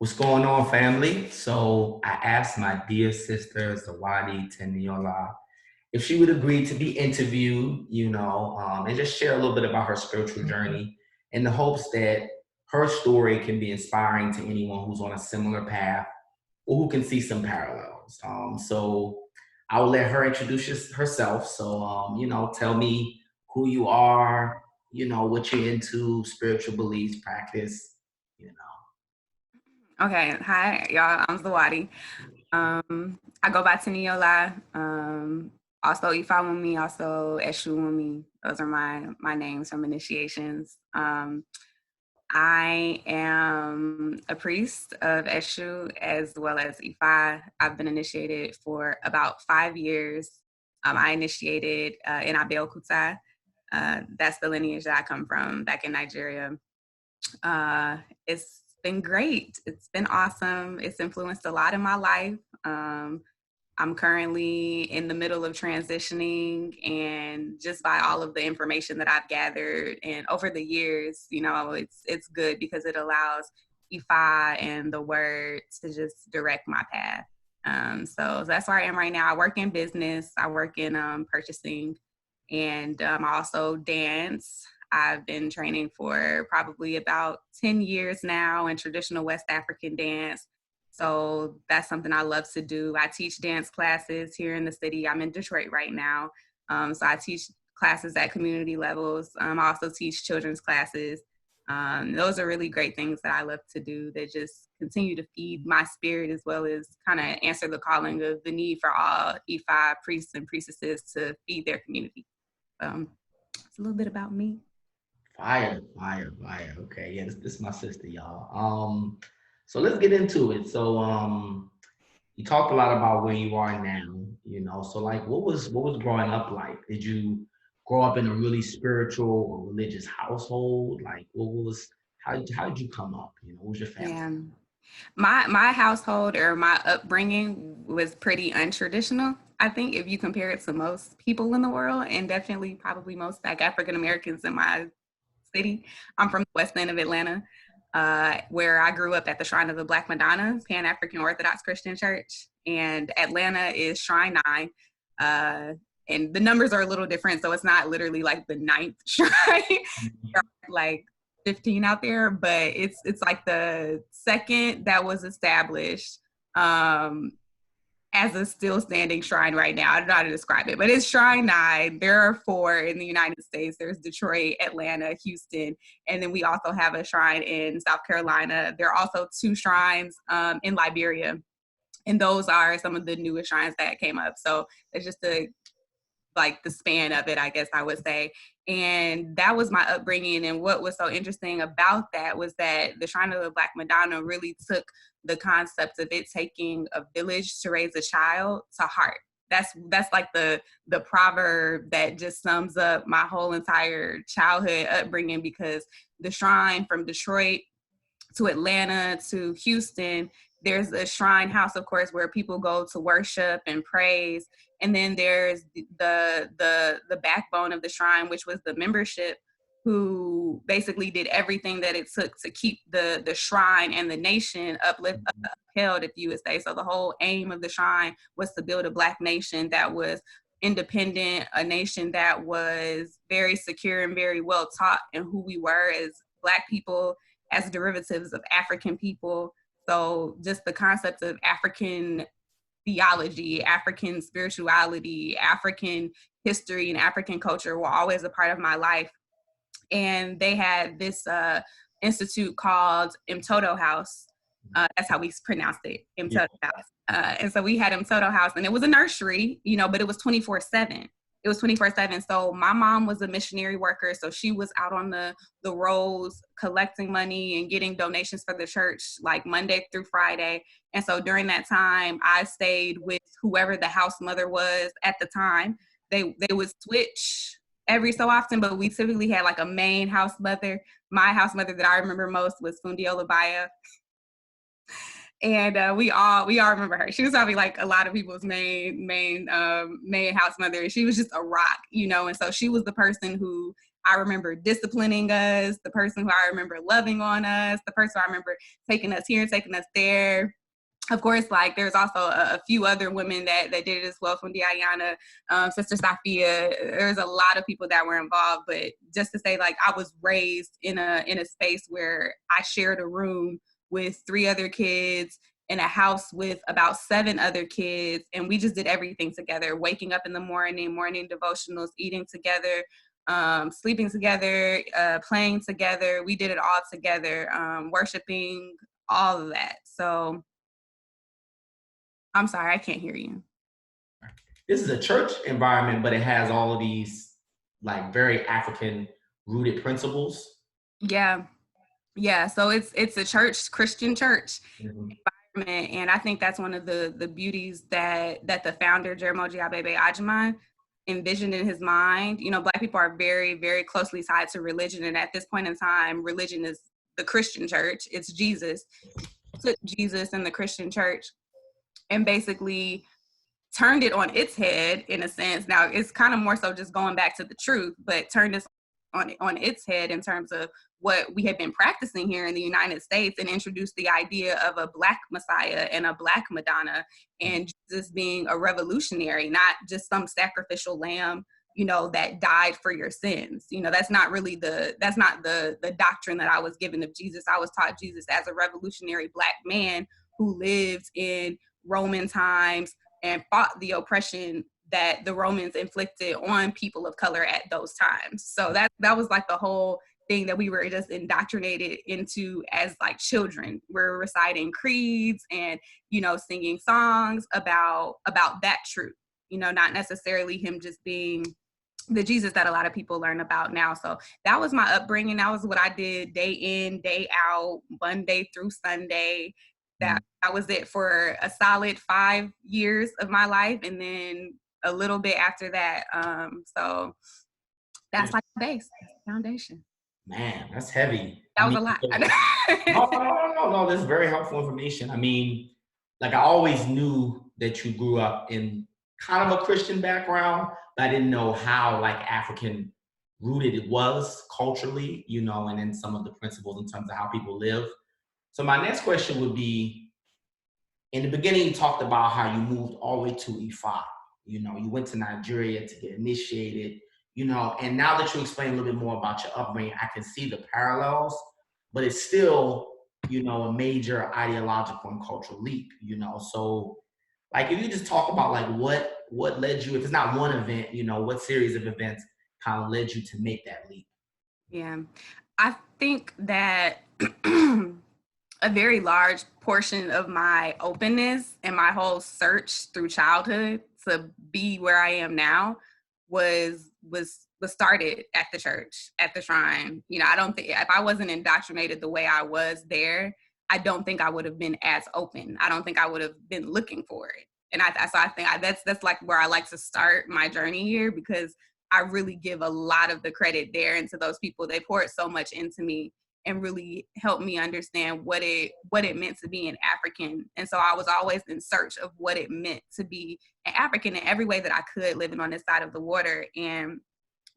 What's going on, family? So I asked my dear sister, Zawadi Tẹniọlá, if she would agree to be interviewed, and just share a little bit about her spiritual journey in the hopes that her story can be inspiring to anyone who's on a similar path or who can see some parallels. So I will let her introduce herself. So, tell me who you are, what you're into, spiritual beliefs, practice, you know. Okay, hi y'all. I'm Zawadi. I go by Tẹniọlá. Also Ifáwùnmí, also eshu. Those are my names from initiations. I am a priest of Eshu as well as Ifa. I've been initiated for about 5 years. I initiated in Abeokuta. That's the lineage that I come from back in Nigeria. It's been great. It's been awesome. It's influenced a lot in my life. I'm currently in the middle of transitioning, and just by all of the information that I've gathered and over the years, it's good because it allows Ifa and the word to just direct my path. So that's where I am right now. I work in business. I work in purchasing, and I also dance. I've been training for probably about 10 years now in traditional West African dance. So that's something I love to do. I teach dance classes here in the city. I'm in Detroit right now. So I teach classes at community levels. I also teach children's classes. Those are really great things that I love to do that just continue to feed my spirit as well as kind of answer the calling of the need for all E5 priests and priestesses to feed their community. It's a little bit about me. Fire, fire, fire. Okay, yeah, this is my sister, y'all. So let's get into it. So, you talked a lot about where you are now, So, like, what was growing up like? Did you grow up in a really spiritual or religious household? Like, how did you come up? What was your family? Yeah. My household or my upbringing was pretty untraditional. I think if you compare it to most people in the world, and definitely probably most like African Americans in my city. I'm from the West End of Atlanta, where I grew up at the Shrine of the Black Madonna, Pan African Orthodox Christian Church, and Atlanta is Shrine 9. And the numbers are a little different, so it's not literally like the ninth shrine. There are like 15 out there, but it's like the second that was established as a still standing shrine right now. I don't know how to describe it, but it's Shrine 9. There are 4 in the United States. There's Detroit, Atlanta, Houston, and then we also have a shrine in South Carolina. There are also 2 shrines in Liberia, and those are some of the newest shrines that came up. So it's just the span of it, I guess I would say. And that was my upbringing. And what was so interesting about that was that the Shrine of the Black Madonna really took the concept of it taking a village to raise a child to heart. That's like the proverb that just sums up my whole entire childhood upbringing, because the shrine from Detroit to Atlanta to Houston, there's a shrine house, of course, where people go to worship and praise. And then there's the backbone of the shrine, which was the membership, who basically did everything that it took to keep the shrine and the nation upheld, if you would say. So the whole aim of the shrine was to build a Black nation that was independent, a nation that was very secure and very well taught in who we were as Black people, as derivatives of African people. So just the concept of African theology, African spirituality, African history, and African culture were always a part of my life. And they had this institute called Mtoto House. That's how we pronounced it, Yeah. Mtoto House. And so we had Mtoto House, and it was a nursery, but it was 24/7. It was 24/7. So my mom was a missionary worker, so she was out on the roads collecting money and getting donations for the church, like Monday through Friday. And so during that time, I stayed with whoever the house mother was at the time. They would switch every so often, but we typically had like a main house mother. My house mother that I remember most was Fundiola Baya. And we all remember her. She was probably like a lot of people's main house mother. She was just a rock, And so she was the person who I remember disciplining us, the person who I remember loving on us, the person I remember taking us here, taking us there. Of course, like there's also a few other women that did it as well, from Diana, Sister Sophia. There's a lot of people that were involved, but just to say, like, I was raised in a space where I shared a room with 3 other kids, in a house with about 7 other kids, and we just did everything together, waking up in the morning devotionals, eating together, sleeping together, playing together. We did it all together, worshiping, all of that. So I'm sorry, I can't hear you. This is a church environment, but it has all of these like very African rooted principles. Yeah. Yeah. So it's a church, Christian church Mhm. environment. And I think that's one of the beauties that the founder, Jeremiah Abebe Ajiman, envisioned in his mind. You know, Black people are very, very closely tied to religion. And at this point in time, religion is the Christian church. It's Jesus. Took Jesus and the Christian church and basically turned it on its head, in a sense. Now it's kind of more so just going back to the truth, but turned this on its head in terms of what we have been practicing here in the United States, and introduced the idea of a Black Messiah and a Black Madonna, and Jesus being a revolutionary, not just some sacrificial lamb, you know, that died for your sins. You know, that's not the doctrine that I was given of Jesus. I was taught Jesus as a revolutionary Black man who lived in Roman times and fought the oppression that the Romans inflicted on people of color at those times. So that was like the whole thing that we were just indoctrinated into as like children. We're reciting creeds and, you know, singing songs about that truth, you know, not necessarily him just being the Jesus that a lot of people learn about now. So that was my upbringing. That was what I did day in, day out, Monday through Sunday. That was it for a solid 5 years of my life, and then a little bit after that. So that's like the base, that's the foundation. Man, that's heavy. That was a lot. No. That's very helpful information. I mean, like I always knew that you grew up in kind of a Christian background, but I didn't know how like African rooted it was culturally, you know, and then some of the principles in terms of how people live. So my next question would be, in the beginning, you talked about how you moved all the way to Ifa. You know, you went to Nigeria to get initiated, you know, and now that you explain a little bit more about your upbringing, I can see the parallels, but it's still, you know, a major ideological and cultural leap, you know. So like if you just talk about like what led you, if it's not one event, you know, what series of events kind of led you to make that leap? Yeah. I think that a very large portion of my openness and my whole search through childhood to be where I am now was started at the church, at the shrine. You know, I don't think, if I wasn't indoctrinated the way I was there, I don't think I would have been as open. I don't think I would have been looking for it. And I think that's like where I like to start my journey here, because I really give a lot of the credit there and to those people. They poured so much into me and really helped me understand what it meant to be an African. And so I was always in search of what it meant to be an African in every way that I could, living on this side of the water. And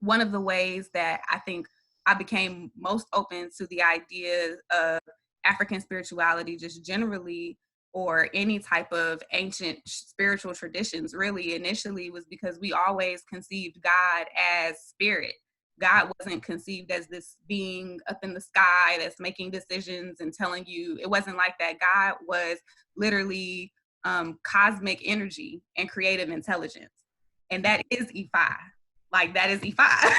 one of the ways that I think I became most open to the idea of African spirituality just generally, or any type of ancient spiritual traditions really, initially, was because we always conceived God as spirit. God wasn't conceived as this being up in the sky that's making decisions and telling you. It wasn't like that. God was literally cosmic energy and creative intelligence. And that is Ifa. Like, that is Ifa.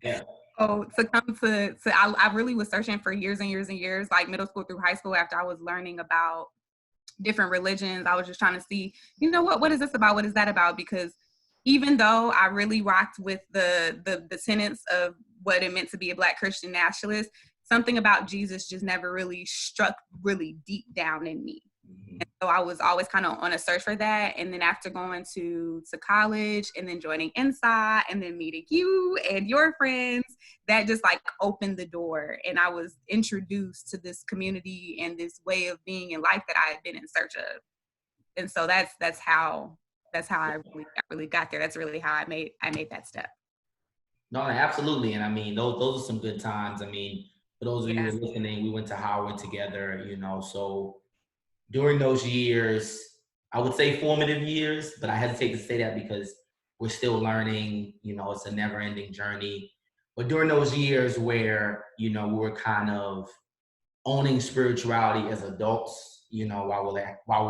Yeah. So to come to I really was searching for years and years and years, like middle school through high school, after I was learning about different religions. I was just trying to see, you know, what is this about? What is that about? Because even though I really rocked with the tenets of what it meant to be a Black Christian nationalist, something about Jesus just never really struck really deep down in me. And so I was always kind of on a search for that. And then after going to college and then joining Inside and then meeting you and your friends, that just like opened the door. And I was introduced to this community and this way of being in life that I had been in search of. And so that's how I really got there. That's really how I made that step. No, absolutely. And I mean, those are some good times. I mean, for those of you Yeah. who are listening, we went to Howard together, so during those years, I would say formative years, but I hesitate to say that because we're still learning, it's a never ending journey. But during those years where, we were kind of owning spirituality as adults, while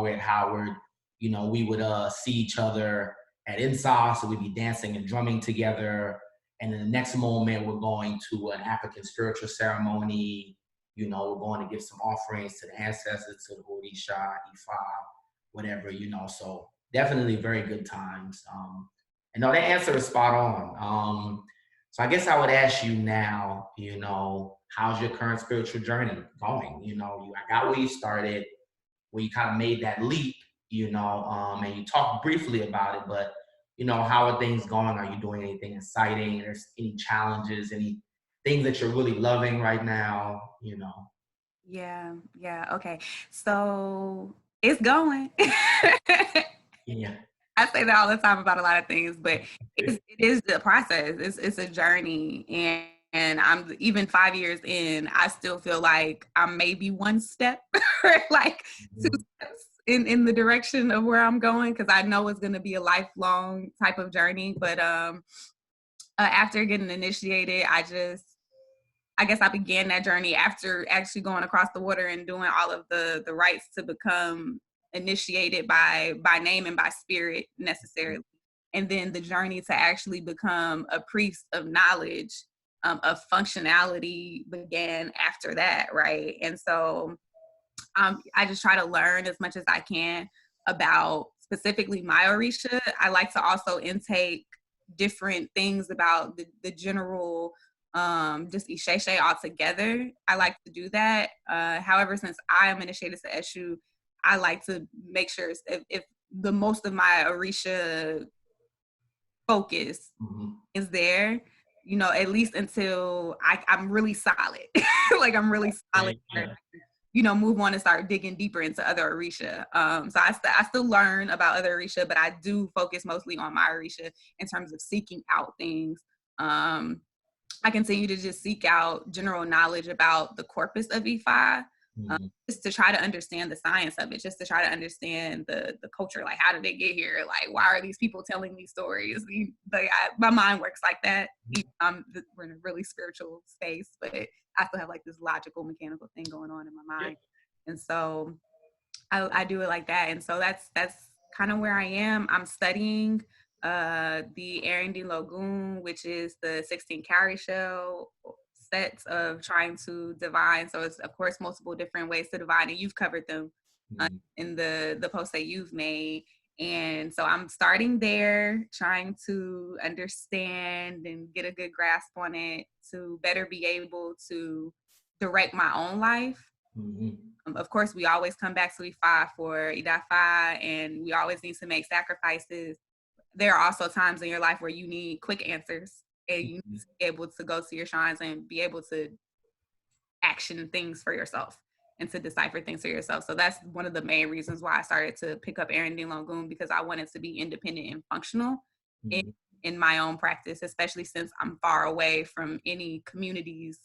we're at Howard, we would see each other at Inside, so we'd be dancing and drumming together. And then the next moment, we're going to an African spiritual ceremony. We're going to give some offerings to the ancestors, to the orisa, Ifa, whatever. So definitely very good times. And no, that answer is spot on. So I guess I would ask you now, how's your current spiritual journey going? I got where you started, where you kind of made that leap, and you talked briefly about it, but how are things going? Are you doing anything exciting? There's any challenges, any things that you're really loving right now? Yeah, yeah. Okay. So it's going. Yeah. I say that all the time about a lot of things, but it is the process. It's a journey, and I'm even 5 years in. I still feel like I'm maybe one step, like two Mhm. steps in the direction of where I'm going, because I know it's going to be a lifelong type of journey. But after getting initiated, I guess I began that journey after actually going across the water and doing all of the rites to become initiated by name and by spirit necessarily. And then the journey to actually become a priest of knowledge, of functionality began after that, right? And so I just try to learn as much as I can about specifically my orisha. I like to also intake different things about the general just Isheshe altogether. I like to do that. However, since I am initiated to eshu, I like to make sure if the most of my orisha focus Mhm. is there, at least until I'm really solid. Like I'm really solid. Yeah. Move on and start digging deeper into other orisha. So I still learn about other orisha, but I do focus mostly on my orisha in terms of seeking out things. Um, I continue to just seek out general knowledge about the corpus of Ifa, Mhm. just to try to understand the science of it, just to try to understand the culture. Like, how did they get here? Like, why are these people telling these stories? My mind works like that. We're in a really spiritual space, but I still have like this logical, mechanical thing going on in my Yeah. mind, and so I do it like that. And so that's kind of where I am. I'm studying the Arundel Lagoon, which is the 16 cowrie shell sets of trying to divine. So it's of course multiple different ways to divine, and you've covered them Mhm. in the post that you've made. And so I'm starting there, trying to understand and get a good grasp on it to better be able to direct my own life. Mhm. Of course, we always come back to Ifa for Idafa, and we always need to make sacrifices. There are also times in your life where you need quick answers, and you need Mhm. to be able to go to your shrines and be able to action things for yourself and to decipher things for yourself. So that's one of the main reasons why I started to pick up Arundel Lagoon, because I wanted to be independent and functional in, Mhm. in my own practice, especially since I'm far away from any communities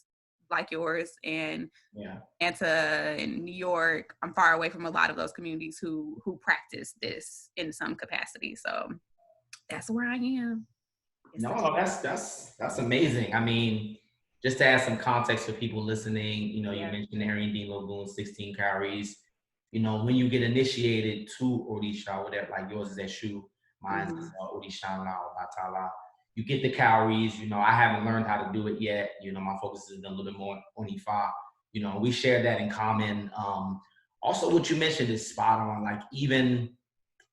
like yours, and Yeah. Atlanta and New York. I'm far away from a lot of those communities who practice this in some capacity. So that's where I am. It's No, a, no, that's amazing. I mean, just to add some context for people listening, you yeah. mentioned Arian D. Lagoon, 16 calories. When you get initiated to Odisha, whatever, like yours is Eshu, mine's Mm-hmm. is Odisha or Batala, you get the calories. I haven't learned how to do it yet. My focus is a little bit more on Ifa. We share that in common. Also, what you mentioned is spot on. Like, even,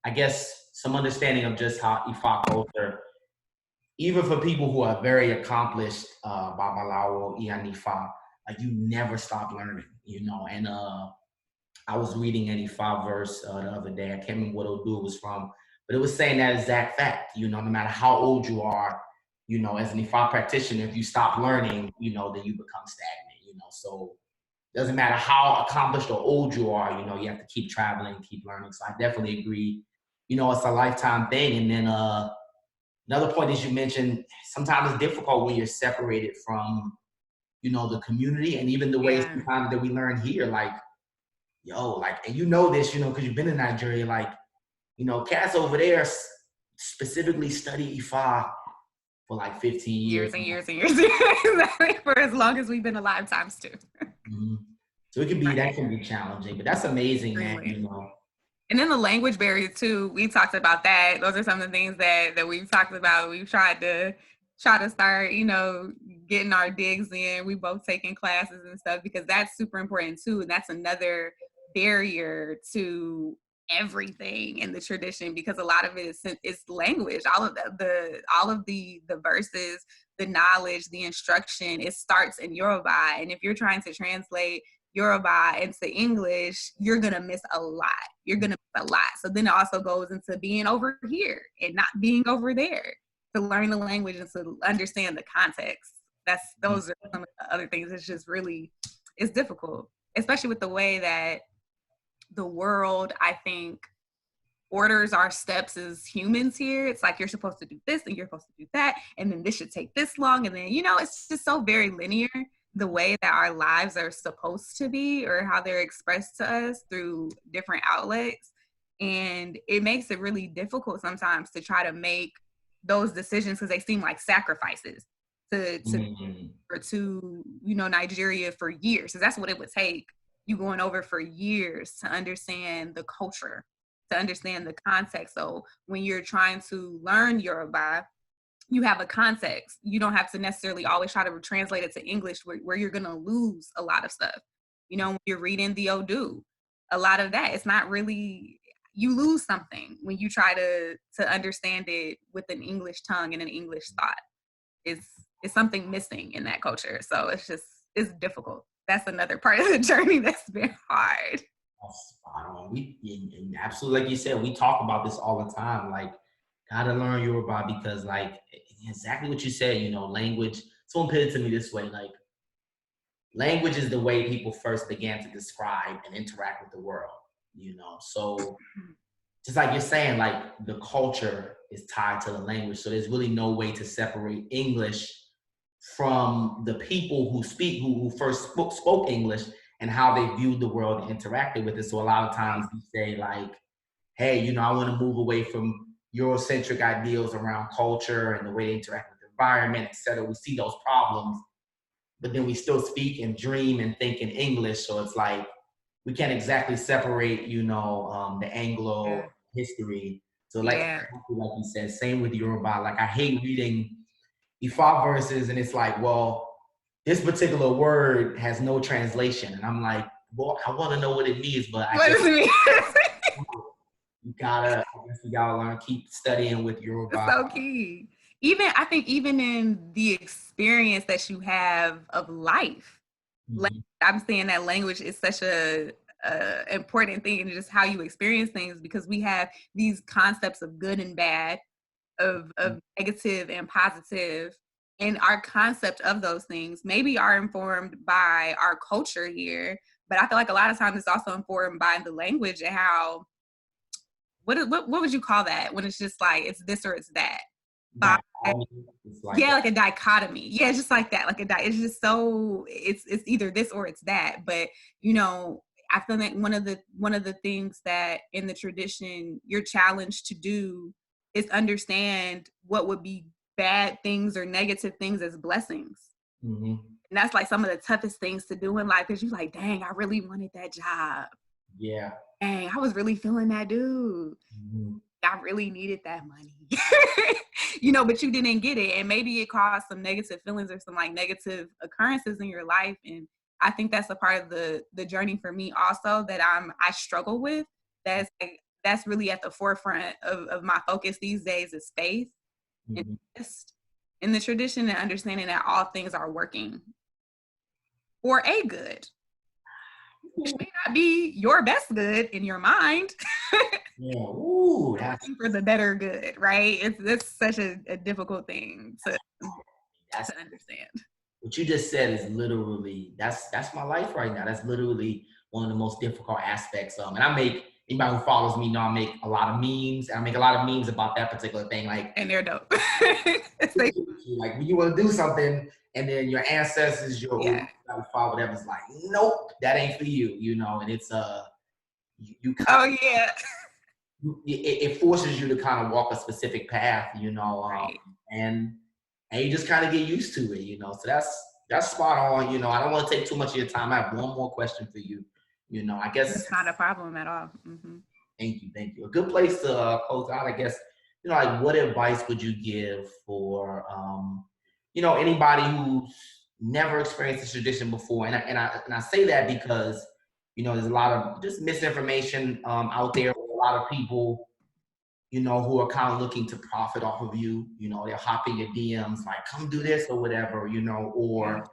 I guess, some understanding of just how Ifa culture, even for people who are very accomplished, Babalawo, Ìyánífá, like, you never stop learning. And I was reading an Ifa verse the other day. I can't remember what Odu it was from, but it was saying that exact fact. No matter how old you are, as an Ifa practitioner, if you stop learning, then you become stagnant. So it doesn't matter how accomplished or old you are, you have to keep traveling, keep learning. So I definitely agree. It's a lifetime thing. And then another point is you mentioned sometimes it's difficult when you're separated from, the community, and even the way Yeah. sometimes that we learn here, like, and you know this, because you've been in Nigeria, like, cats over there specifically study Ifa for like 15 years. Years and years and years. Exactly, for as long as we've been alive times two. Mhm. So that can be challenging, but that's amazing, man. Extremely. And then the language barrier too. We talked about that. Those are some of the things that we've talked about. We've tried to start, getting our digs in. We both taking classes and stuff because that's super important too. And that's another barrier to everything in the tradition because a lot of it is language. All of the verses, the knowledge, the instruction, it starts in Yoruba. And if you're trying to translate Yoruba into English, you're going to miss a lot. So then it also goes into being over here and not being over there to learn the language and to understand the context. Those are some of the other things. It's just really, it's difficult, especially with the way that the world, I think, orders our steps as humans here. It's like you're supposed to do this and you're supposed to do that, and then this should take this long. And then, it's just so very linear, the way that our lives are supposed to be or how they're expressed to us through different outlets. And it makes it really difficult sometimes to try to make those decisions because they seem like sacrifices to Nigeria for years. So that's what it would take, you going over for years to understand the culture, to understand the context. So when you're trying to learn Yoruba, you have a context. You don't have to necessarily always try to translate it to English where you're going to lose a lot of stuff. When you're reading the Odu, a lot of that, it's not really, you lose something when you try to understand it with an English tongue and an English thought. It's something missing in that culture. So it's difficult. That's another part of the journey that's been hard. Spot on. And absolutely, like you said, we talk about this all the time. Like, gotta learn Yoruba because, like, exactly what you said. Language. Someone put it to me this way: like, language is the way people first began to describe and interact with the world. So just like you're saying, like, the culture is tied to the language. So there's really no way to separate English from the people who first spoke English and how they viewed the world and interacted with it. So a lot of times we say, like, hey, I want to move away from Eurocentric ideals around culture and the way they interact with the environment, et cetera. We see those problems, but then we still speak and dream and think in English. So it's like, we can't exactly separate, the Anglo history. So like you said, same with Yoruba. Like, I hate reading Ifa verses and it's like, well, this particular word has no translation. And I'm like, well, I want to know what it means, but what does it mean? you gotta learn, keep studying with Yoruba. It's so key. I think even in the experience that you have of life, I'm saying that language is such a important thing in just how you experience things, because we have these concepts of good and bad, of negative and positive, and our concept of those things maybe are informed by our culture here, but I feel like a lot of times it's also informed by the language and how, what would you call that when it's just like it's this or it's that? Like a dichotomy. Yeah, it's just like that. It's just so it's either this or it's that. But I feel like one of the things that in the tradition you're challenged to do is understand what would be bad things or negative things as blessings. And that's like some of the toughest things to do in life, because you're like, dang, I really wanted that job. Yeah. Dang, I was really feeling that dude. I really needed that money. But you didn't get it. And maybe it caused some negative feelings or some like negative occurrences in your life. And I think that's a part of the journey for me also that I struggle with. That's really at the forefront of my focus these days is faith and just in the tradition and understanding that all things are working for a good. Which may not be your best good in your mind. Yeah, ooh, that's for the better good, right? It's such a difficult thing to understand. What you just said is literally that's my life right now. That's literally one of the most difficult aspects. And I make anybody who follows me know I make a lot of memes. I make a lot of memes about that particular thing. Like, and they're dope. like when you want to do something, and then your ancestors, your whatever's like, nope, that ain't for you, you know. And it's you oh yeah. It forces you to kind of walk a specific path, you know, Right. and you just kind of get used to it, you know. So that's spot on, you know. I don't want to take too much of your time. I have one more question for you. You know, I guess it's not a problem at all. Mm-hmm. Thank you. A good place to close out, I guess. You know, like what advice would you give for, you know, anybody who's never experienced this tradition before? And I say that because, you know, there's a lot of just misinformation out there. A lot of people, you know, who are kind of looking to profit off of you. You know, they're hopping your DMs like, come do this or whatever, you know, or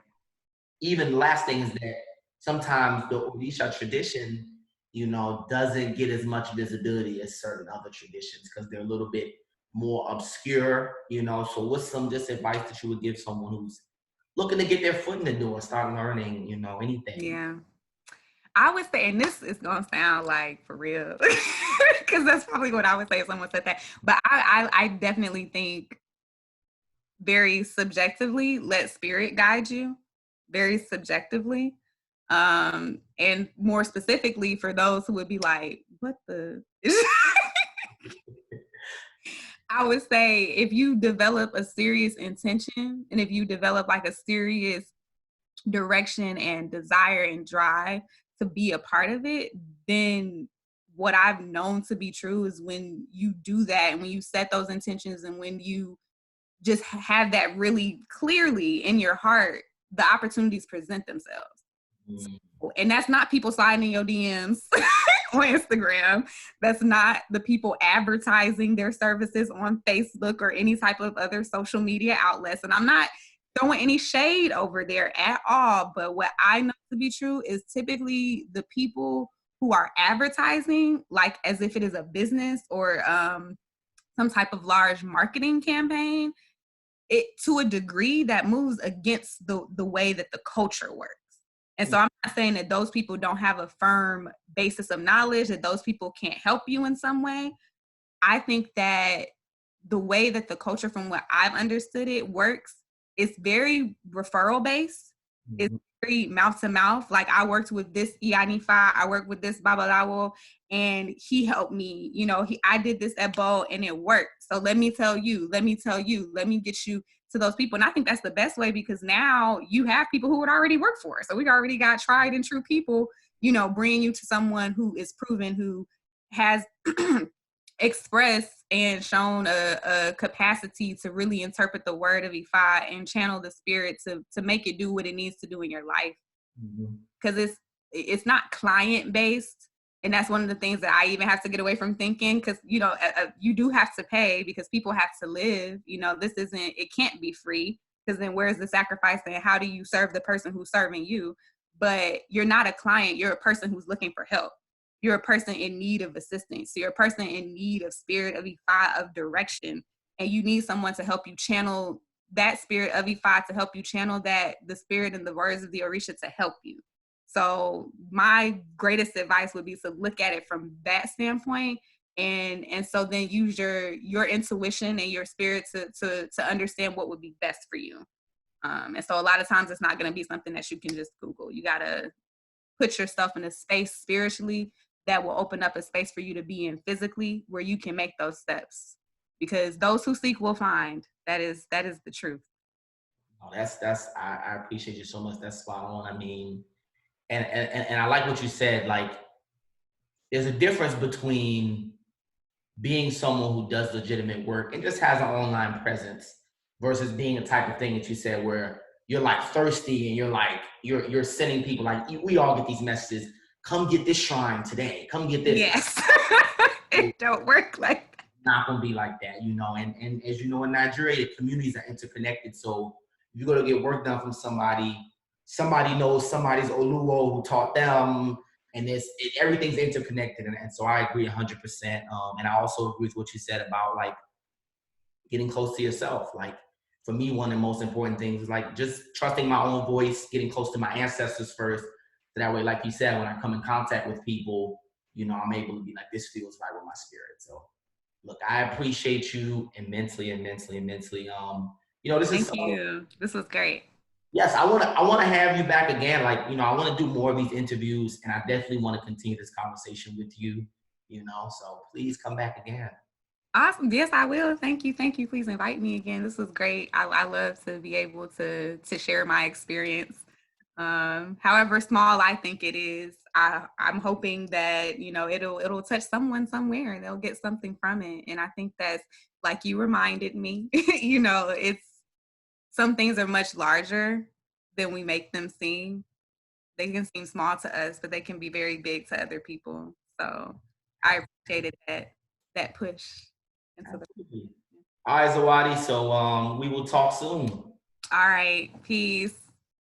even last thing is that sometimes the Orisha tradition, you know, doesn't get as much visibility as certain other traditions because they're a little bit more obscure, you know. So what's some just advice that you would give someone who's looking to get their foot in the door, start learning, you know, anything? Yeah. I would say, and this is gonna sound like for real, because that's probably what I would say if someone said that. But I definitely think very subjectively, let spirit guide you, very subjectively. And more specifically for those who would be like, what the I would say if you develop a serious intention and if you develop like a serious direction and desire and drive to be a part of it, then what I've known to be true is when you do that and when you set those intentions and when you just have that really clearly in your heart, the opportunities present themselves. Mm. And that's not people sliding in your DMs on Instagram. That's not the people advertising their services on Facebook or any type of other social media outlets. And I'm not throwing any shade over there at all. But what I know to be true is typically the people who are advertising, like as if it is a business or some type of large marketing campaign, it to a degree that moves against the way that the culture works. And so I'm not saying that those people don't have a firm basis of knowledge, that those people can't help you in some way. I think that the way that the culture, from what I've understood it, works, is very referral based. It's very mouth to mouth. Like I worked with this Ìyánífá, I worked with this Babalawo, and he helped me. You know, I did this at Bo and it worked. So let me tell you, let me get you to those people. And I think that's the best way because now you have people who would already work for us. So we already got tried and true people, you know, bringing you to someone who is proven, who has expressed and shown a capacity to really interpret the word of Ifa and channel the spirit to make it do what it needs to do in your life. Because it's not client based. And that's one of the things that I even have to get away from thinking because, you know, you do have to pay because people have to live. You know, it can't be free because then where's the sacrifice and how do you serve the person who's serving you? But you're not a client. You're a person who's looking for help. You're a person in need of assistance. So you're a person in need of spirit of Ifa, of direction. And you need someone to help you channel that spirit of Ifa, to help you channel the spirit and the words of the Orisha to help you. So my greatest advice would be to look at it from that standpoint, and so then use your intuition and your spirit to understand what would be best for you. And so a lot of times it's not going to be something that you can just Google. You got to put yourself in a space spiritually that will open up a space for you to be in physically where you can make those steps. Because those who seek will find. That is the truth. Oh, I appreciate you so much. That's spot on. I mean, and I like what you said, like there's a difference between being someone who does legitimate work and just has an online presence versus being a type of thing that you said where you're like thirsty and you're sending people like we all get these messages, come get this shrine today, come get this. Yes. It don't work like that. Not gonna be like that, you know. And as you know, in Nigeria, the communities are interconnected. So if you go to get work done from somebody knows somebody's Oluwo who taught them, and everything's interconnected. And so I agree 100%. And I also agree with what you said about like getting close to yourself. Like for me, one of the most important things is like just trusting my own voice, getting close to my ancestors first. So that way, like you said, when I come in contact with people, I'm able to be like, this feels right with my spirit. So look, I appreciate you immensely, immensely, immensely. This is Thank so, you. This was great. yes, I want to have you back again. Like, I want to do more of these interviews, and I definitely want to continue this conversation with you, so please come back again. Awesome. Yes, I will. Thank you. Thank you. Please invite me again. This was great. I love to be able to share my experience. However small I think it is, I'm hoping that, it'll touch someone somewhere and they'll get something from it. And I think that's, like you reminded me, it's, some things are much larger than we make them seem. They can seem small to us, but they can be very big to other people. So I appreciated that push into the. Absolutely. All right, Zawadi. So we will talk soon. All right, peace.